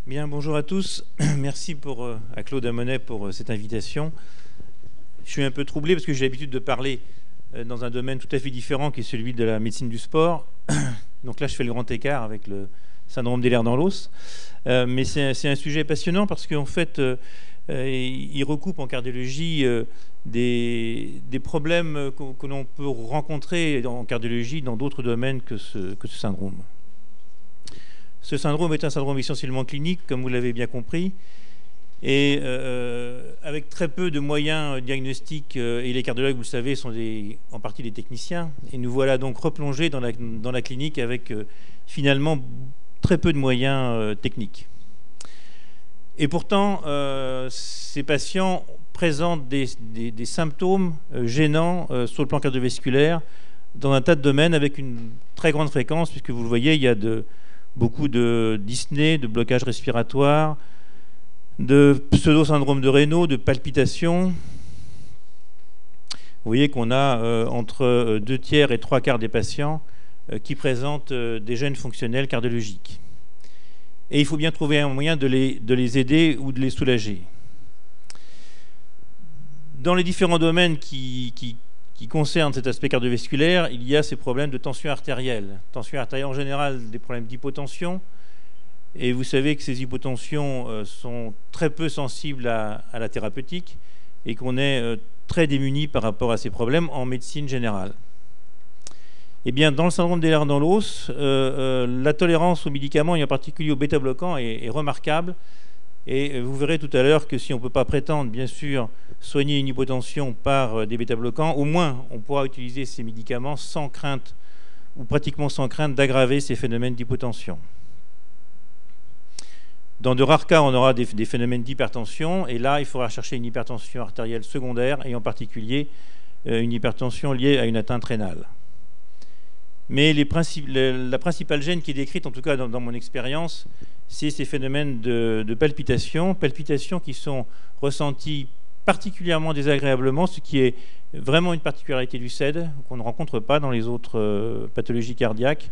Bien, bonjour à tous. Merci à Claude Amonet pour cette invitation. Je suis un peu troublé parce que j'ai l'habitude de parler dans un domaine tout à fait différent qui est celui de la médecine du sport. Donc là, je fais le grand écart avec le syndrome d'Ehlers dans l'os. Mais c'est un sujet passionnant parce qu'en fait, il recoupe en cardiologie des problèmes que l'on peut rencontrer en cardiologie dans d'autres domaines que ce syndrome. Ce syndrome est un syndrome essentiellement clinique, comme vous l'avez bien compris, et avec très peu de moyens diagnostiques, et les cardiologues, vous le savez, sont en partie des techniciens, et nous voilà donc replongés dans la clinique avec finalement très peu de moyens techniques. Et pourtant, ces patients présentent des symptômes gênants sur le plan cardiovasculaire dans un tas de domaines avec une très grande fréquence, puisque vous le voyez, il y a beaucoup de dyspnées, de blocage respiratoire, de pseudo-syndrome de Raynaud, de palpitations. Vous voyez qu'on a entre 2/3 et 3/4 des patients qui présentent des gènes fonctionnels cardiologiques. Et il faut bien trouver un moyen de les aider ou de les soulager. Dans les différents domaines qui concernent cet aspect cardiovasculaire, il y a ces problèmes de tension artérielle. Tension artérielle en général, des problèmes d'hypotension. Et vous savez que ces hypotensions sont très peu sensibles à la thérapeutique et qu'on est très démunis par rapport à ces problèmes en médecine générale. Eh bien, dans le syndrome d'Ehlers dans l'os, la tolérance aux médicaments, et en particulier aux bêta-bloquants, est remarquable. Et vous verrez tout à l'heure que si on ne peut pas prétendre, bien sûr, soigner une hypotension par des bêta-bloquants, au moins on pourra utiliser ces médicaments sans crainte, ou pratiquement sans crainte, d'aggraver ces phénomènes d'hypotension. Dans de rares cas, on aura des phénomènes d'hypertension, et là, il faudra chercher une hypertension artérielle secondaire, et en particulier une hypertension liée à une atteinte rénale. Mais la principale gêne qui est décrite, en tout cas dans mon expérience, c'est ces phénomènes de palpitations qui sont ressentis particulièrement désagréablement, ce qui est vraiment une particularité du SED, qu'on ne rencontre pas dans les autres pathologies cardiaques,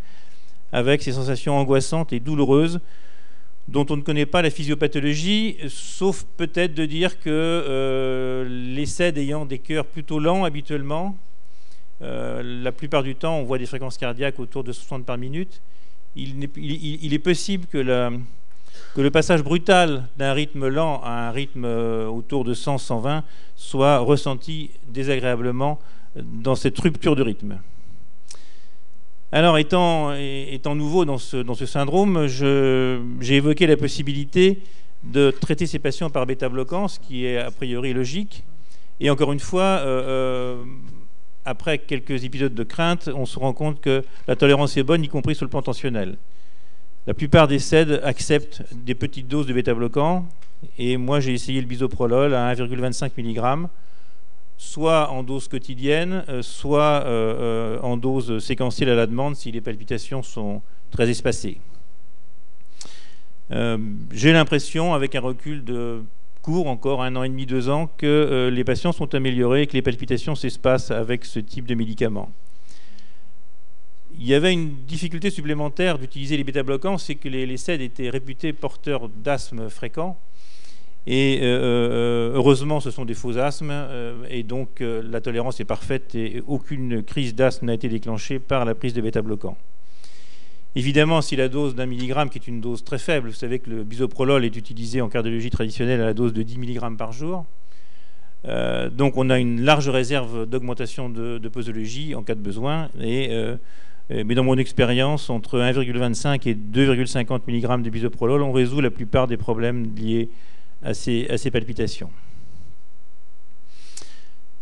avec ces sensations angoissantes et douloureuses, dont on ne connaît pas la physiopathologie, sauf peut-être de dire que les SED ayant des cœurs plutôt lents habituellement, la plupart du temps, on voit des fréquences cardiaques autour de 60 par minute. Il est possible que le passage brutal d'un rythme lent à un rythme autour de 100-120 soit ressenti désagréablement dans cette rupture de rythme. Alors, étant nouveau dans ce syndrome, j'ai évoqué la possibilité de traiter ces patients par bêta-bloquants, ce qui est a priori logique. Et encore une fois, après quelques épisodes de crainte, on se rend compte que la tolérance est bonne, y compris sur le plan tensionnel. La plupart des SED acceptent des petites doses de bêta-bloquants, et moi j'ai essayé le bisoprolol à 1,25 mg, soit en dose quotidienne, soit en dose séquentielle à la demande si les palpitations sont très espacées. J'ai l'impression, avec un recul de court, encore 1 an et demi, 2 ans, que les patients sont améliorés et que les palpitations s'espacent avec ce type de médicaments. Il y avait une difficulté supplémentaire d'utiliser les bêta-bloquants, c'est que les SED étaient réputés porteurs d'asthme fréquent. Et heureusement, ce sont des faux asthmes, et donc la tolérance est parfaite et aucune crise d'asthme n'a été déclenchée par la prise de bêta-bloquants. Évidemment, si la dose d'1 mg, qui est une dose très faible, vous savez que le bisoprolol est utilisé en cardiologie traditionnelle à la dose de 10 mg par jour, donc on a une large réserve d'augmentation de posologie en cas de besoin, mais dans mon expérience, entre 1,25 et 2,50 mg de bisoprolol, on résout la plupart des problèmes liés à ces palpitations.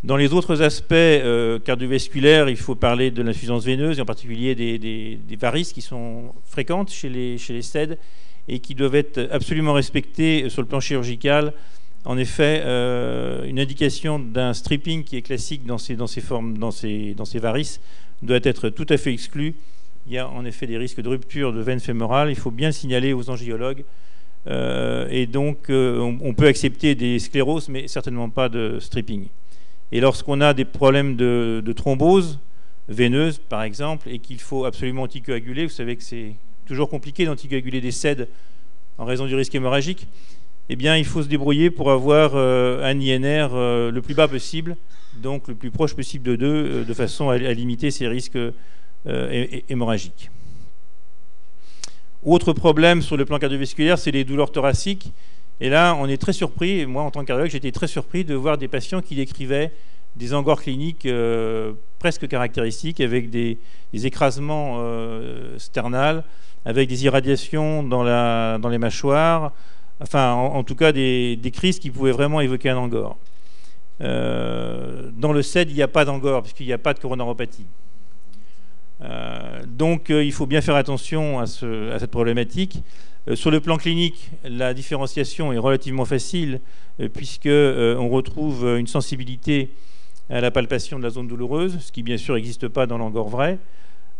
Dans les autres aspects cardiovasculaires, il faut parler de l'insuffisance veineuse, et en particulier des varices qui sont fréquentes chez les SED et qui doivent être absolument respectées sur le plan chirurgical. En effet, une indication d'un stripping qui est classique dans ces varices doit être tout à fait exclue. Il y a en effet des risques de rupture de veine fémorale. Il faut bien le signaler aux angiologues. Et donc, on peut accepter des scléroses, mais certainement pas de stripping. Et lorsqu'on a des problèmes de thrombose veineuse, par exemple, et qu'il faut absolument anticoaguler, vous savez que c'est toujours compliqué d'anticoaguler des SED en raison du risque hémorragique, eh bien, il faut se débrouiller pour avoir un INR le plus bas possible, donc le plus proche possible de 2, de façon à limiter ces risques hémorragiques. Autre problème sur le plan cardiovasculaire, c'est les douleurs thoraciques. Et là, on est très surpris, et moi en tant que cardiologue, j'étais très surpris de voir des patients qui décrivaient des angores cliniques presque caractéristiques, avec des écrasements sternales, avec des irradiations dans les mâchoires, enfin en tout cas des crises qui pouvaient vraiment évoquer un angor. Dans le CED, il n'y a pas d'angor, puisqu'il n'y a pas de coronaropathie. Donc il faut bien faire attention à cette problématique. Sur le plan clinique, la différenciation est relativement facile, puisqu'on retrouve une sensibilité à la palpation de la zone douloureuse, ce qui bien sûr n'existe pas dans l'angor vrai.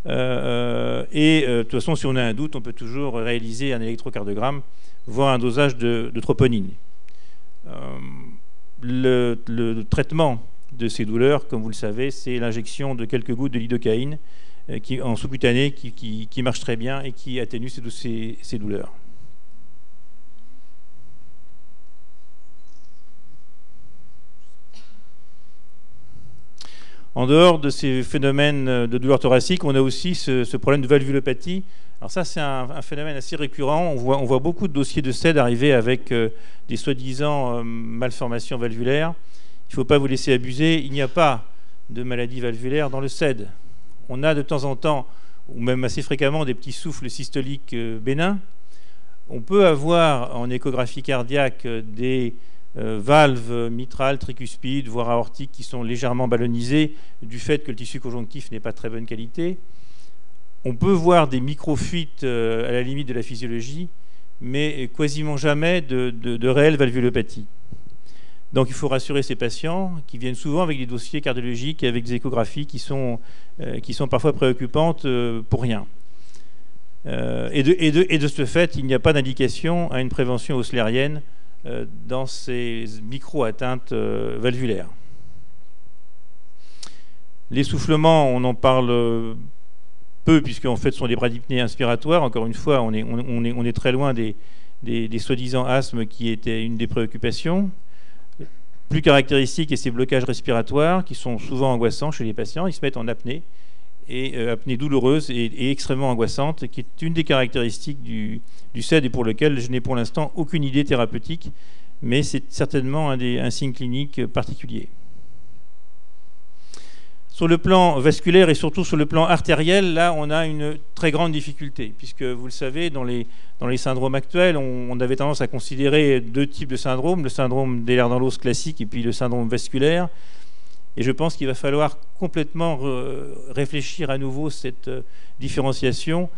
De toute façon, si on a un doute, on peut toujours réaliser un électrocardiogramme, voire un dosage de troponine. Le traitement de ces douleurs, comme vous le savez, c'est l'injection de quelques gouttes de lidocaïne en sous-cutané qui marche très bien et qui atténue ces douleurs. En dehors de ces phénomènes de douleurs thoraciques, on a aussi ce problème de valvulopathie. Alors ça, c'est un phénomène assez récurrent. On voit beaucoup de dossiers de CED arriver avec des soi-disant malformations valvulaires. Il ne faut pas vous laisser abuser. Il n'y a pas de maladie valvulaire dans le CED. On a de temps en temps, ou même assez fréquemment, des petits souffles systoliques bénins. On peut avoir en échographie cardiaque des valves mitrales, tricuspides, voire aortiques qui sont légèrement ballonisées du fait que le tissu conjonctif n'est pas de très bonne qualité. On peut voir des microfuites à la limite de la physiologie, mais quasiment jamais de réelle valvulopathie. Donc il faut rassurer ces patients qui viennent souvent avec des dossiers cardiologiques et avec des échographies qui sont parfois préoccupantes pour rien. Et de ce fait, il n'y a pas d'indication à une prévention osclérienne dans ces micro-atteintes valvulaires. L'essoufflement, on en parle peu, puisqu'en fait, ce sont des bradypnées inspiratoires. Encore une fois, on est très loin des soi-disant asthmes qui étaient une des préoccupations. Plus caractéristique est ces blocages respiratoires qui sont souvent angoissants chez les patients. Ils se mettent en apnée, et apnée douloureuse et extrêmement angoissante, qui est une des caractéristiques du CED et pour lequel je n'ai pour l'instant aucune idée thérapeutique, mais c'est certainement un signe clinique particulier. Sur le plan vasculaire et surtout sur le plan artériel, là on a une très grande difficulté, puisque vous le savez, dans les syndromes actuels, on avait tendance à considérer 2 types de syndromes, le syndrome d'Ehlers-Danlos classique et puis le syndrome vasculaire. Et je pense qu'il va falloir complètement réfléchir à nouveau cette différenciation,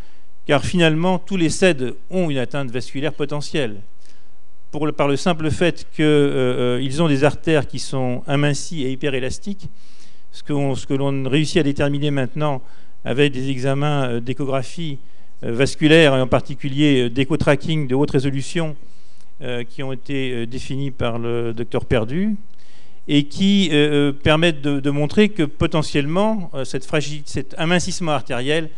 car finalement tous les CED ont une atteinte vasculaire potentielle, par le simple fait qu'ils ont des artères qui sont amincies et hyperélastiques. Ce que l'on réussit à déterminer maintenant avec des examens d'échographie vasculaire, et en particulier d'écho-tracking de haute résolution qui ont été définis par le docteur Perdu, et qui permettent de montrer que potentiellement cet amincissement artériel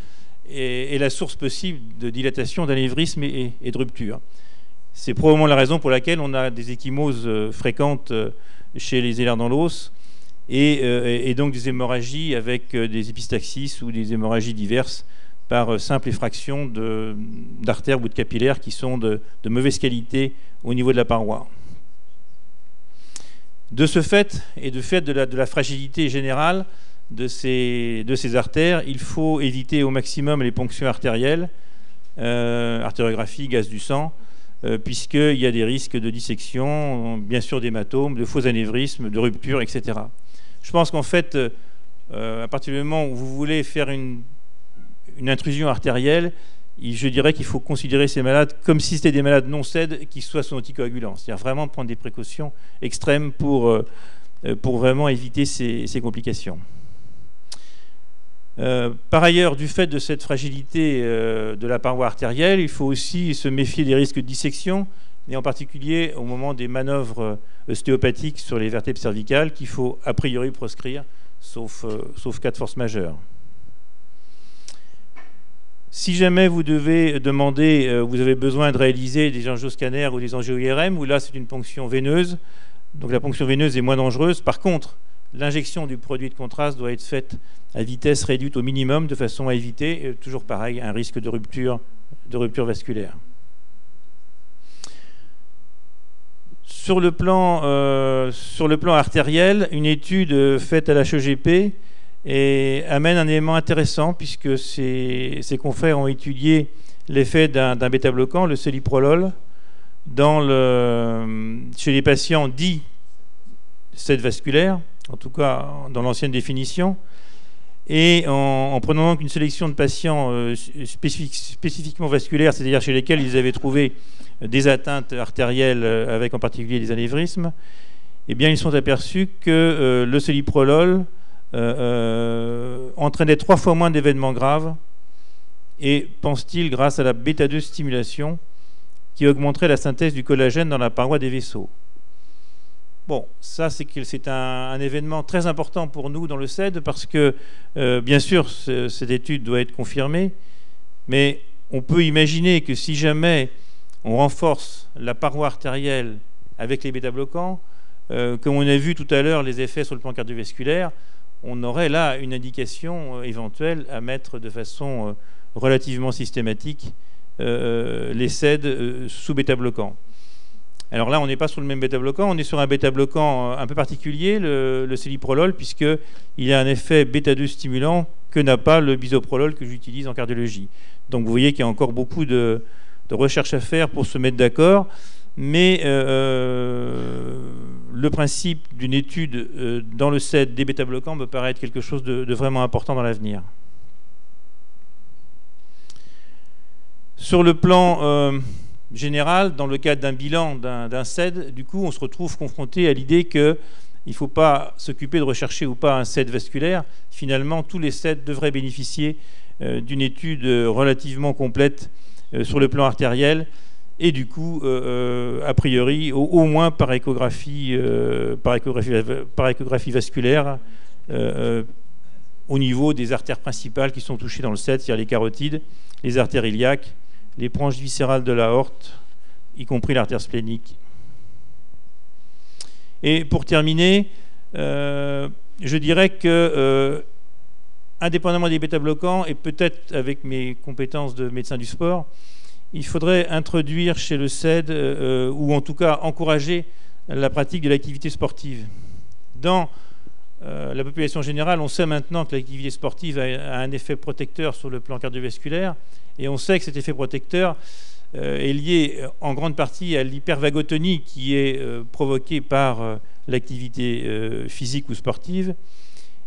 est la source possible de dilatation, d'anévrisme et de rupture. C'est probablement la raison pour laquelle on a des ecchymoses fréquentes chez les Ehlers-Danlos, et donc des hémorragies avec des épistaxis ou des hémorragies diverses par simple effraction d'artères ou de capillaires qui sont de mauvaise qualité au niveau de la paroi. De ce fait, et de fait de la fragilité générale de ces artères, il faut éviter au maximum les ponctions artérielles, artériographie, gaz du sang, puisqu'il y a des risques de dissection, bien sûr d'hématomes, de faux anévrismes, de rupture, etc. Je pense qu'en fait, à partir du moment où vous voulez faire une intrusion artérielle, je dirais qu'il faut considérer ces malades comme si c'était des malades non CED qui soient sous anticoagulants. C'est-à-dire vraiment prendre des précautions extrêmes pour vraiment éviter ces complications. Par ailleurs, du fait de cette fragilité de la paroi artérielle, il faut aussi se méfier des risques de dissection, et en particulier au moment des manœuvres ostéopathiques sur les vertèbres cervicales qu'il faut a priori proscrire, sauf cas de force majeure. Si jamais vous devez demander, vous avez besoin de réaliser des angioscanners ou des angio-IRM, où là c'est une ponction veineuse, donc la ponction veineuse est moins dangereuse. Par contre, l'injection du produit de contraste doit être faite à vitesse réduite au minimum de façon à éviter, toujours pareil, un risque de rupture vasculaire. Sur le plan artériel, une étude faite à l'HEGP amène un élément intéressant puisque ses confrères ont étudié l'effet d'un bêta-bloquant, le celiprolol, chez les patients dits SED vasculaires, en tout cas dans l'ancienne définition, et en prenant donc une sélection de patients spécifiquement vasculaires, c'est-à-dire chez lesquels ils avaient trouvé des atteintes artérielles avec en particulier des anévrismes, eh bien ils sont aperçus que le celiprolol entraînait 3 fois moins d'événements graves et, pense-t-il, grâce à la bêta-2 stimulation qui augmenterait la synthèse du collagène dans la paroi des vaisseaux. Bon, ça c'est un événement très important pour nous dans le SED parce que, bien sûr, cette étude doit être confirmée, mais on peut imaginer que si jamais on renforce la paroi artérielle avec les bêta-bloquants, comme on a vu tout à l'heure les effets sur le plan cardiovasculaire, on aurait là une indication éventuelle à mettre de façon relativement systématique les SED sous bêta-bloquants. Alors là, on n'est pas sur le même bêta-bloquant, on est sur un bêta-bloquant un peu particulier, le celiprolol, puisqu'il a un effet bêta-2 stimulant que n'a pas le bisoprolol que j'utilise en cardiologie. Donc vous voyez qu'il y a encore beaucoup de recherche à faire pour se mettre d'accord, mais le principe d'une étude dans le SED des bêta-bloquants me paraît être quelque chose de vraiment important dans l'avenir. Sur le plan général, dans le cadre d'un bilan d'un SED, du coup, on se retrouve confronté à l'idée qu'il ne faut pas s'occuper de rechercher ou pas un SED vasculaire. Finalement, tous les SED devraient bénéficier d'une étude relativement complète sur le plan artériel et du coup, a priori, au moins par échographie vasculaire au niveau des artères principales qui sont touchées dans le SED, c'est-à-dire les carotides, les artères iliaques, les branches viscérales de l'aorte, y compris l'artère splénique. Et pour terminer, je dirais que, indépendamment des bêta-bloquants, et peut-être avec mes compétences de médecin du sport, il faudrait introduire chez le SED, ou en tout cas encourager la pratique de l'activité sportive. Dans la population générale, on sait maintenant que l'activité sportive a un effet protecteur sur le plan cardiovasculaire, et on sait que cet effet protecteur est lié en grande partie à l'hypervagotonie qui est provoquée par l'activité physique ou sportive.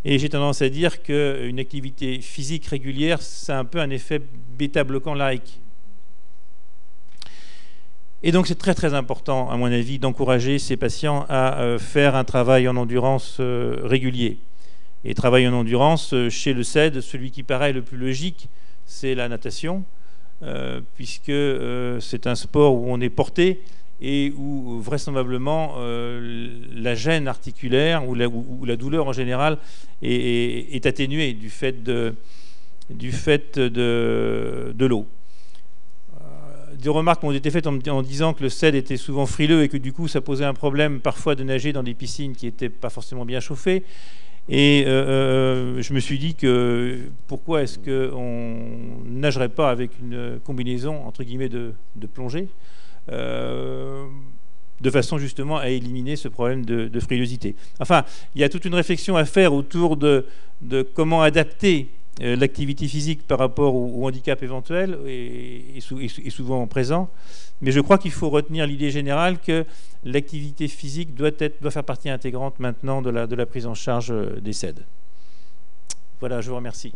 Et j'ai tendance à dire qu'une activité physique régulière, c'est un peu un effet bêta-bloquant-like. Et donc c'est très très important, à mon avis, d'encourager ces patients à faire un travail en endurance régulier. Et travail en endurance, chez le SED, celui qui paraît le plus logique, c'est la natation, puisque c'est un sport où on est porté et où vraisemblablement la gêne articulaire ou la douleur en général est atténuée du fait de l'eau. Des remarques ont été faites en disant que le SED était souvent frileux et que du coup ça posait un problème parfois de nager dans des piscines qui n'étaient pas forcément bien chauffées. Et je me suis dit que pourquoi est-ce qu'on ne nagerait pas avec une combinaison entre guillemets de plongée de façon justement à éliminer ce problème de frilosité. Enfin, il y a toute une réflexion à faire autour de comment adapter l'activité physique par rapport au handicap éventuel est souvent présent. Mais je crois qu'il faut retenir l'idée générale que l'activité physique doit faire partie intégrante maintenant de la prise en charge des SED. Voilà, je vous remercie.